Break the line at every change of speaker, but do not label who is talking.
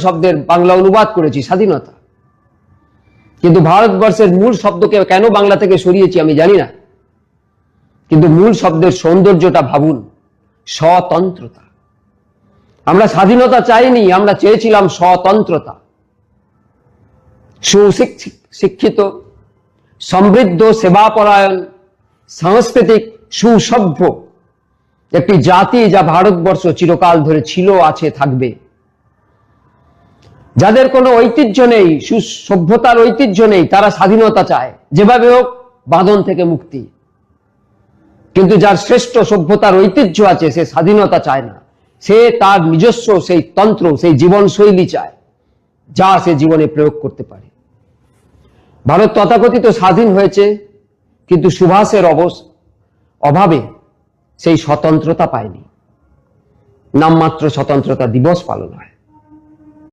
শব্দের বাংলা অনুবাদ করেছি স্বাধীনতা, কিন্তু ভারতবর্ষের মূল শব্দকে কেন বাংলা থেকে সরিয়েছি আমি জানি না, কিন্তু মূল শব্দের সৌন্দর্যটা ভাবুন, স্বতন্ত্রতা। আমরা স্বাধীনতা চাইনি, আমরা চেয়েছিলাম স্বতন্ত্রতা। সুশিক্ষিত, সমৃদ্ধ, সেবাপরায়ণ, সাংস্কৃতিক, সুসভ্য একটি জাতি যা ভারতবর্ষ চিরকাল ধরে ছিল, আছে, থাকবে। যাদের কোনো ঐতিহ্য নেই, সভ্যতার ঐতিহ্য নেই, তারা স্বাধীনতা চায়, যেভাবে হোক বাঁধন থেকে মুক্তি। কিন্তু যার শ্রেষ্ঠ সভ্যতার ঐতিহ্য আছে, সে স্বাধীনতা চায় না। সে তার নিজস্ব সেই তন্ত্র, সেই জীবনশৈলী চায়, যা সে জীবনে প্রয়োগ করতে পারে। ভারত তথাকথিত স্বাধীন হয়েছে, কিন্তু সুভাষের অভাবে সেই স্বতন্ত্রতা পায়নি। নামমাত্র স্বতন্ত্রতা দিবস পালন হয়।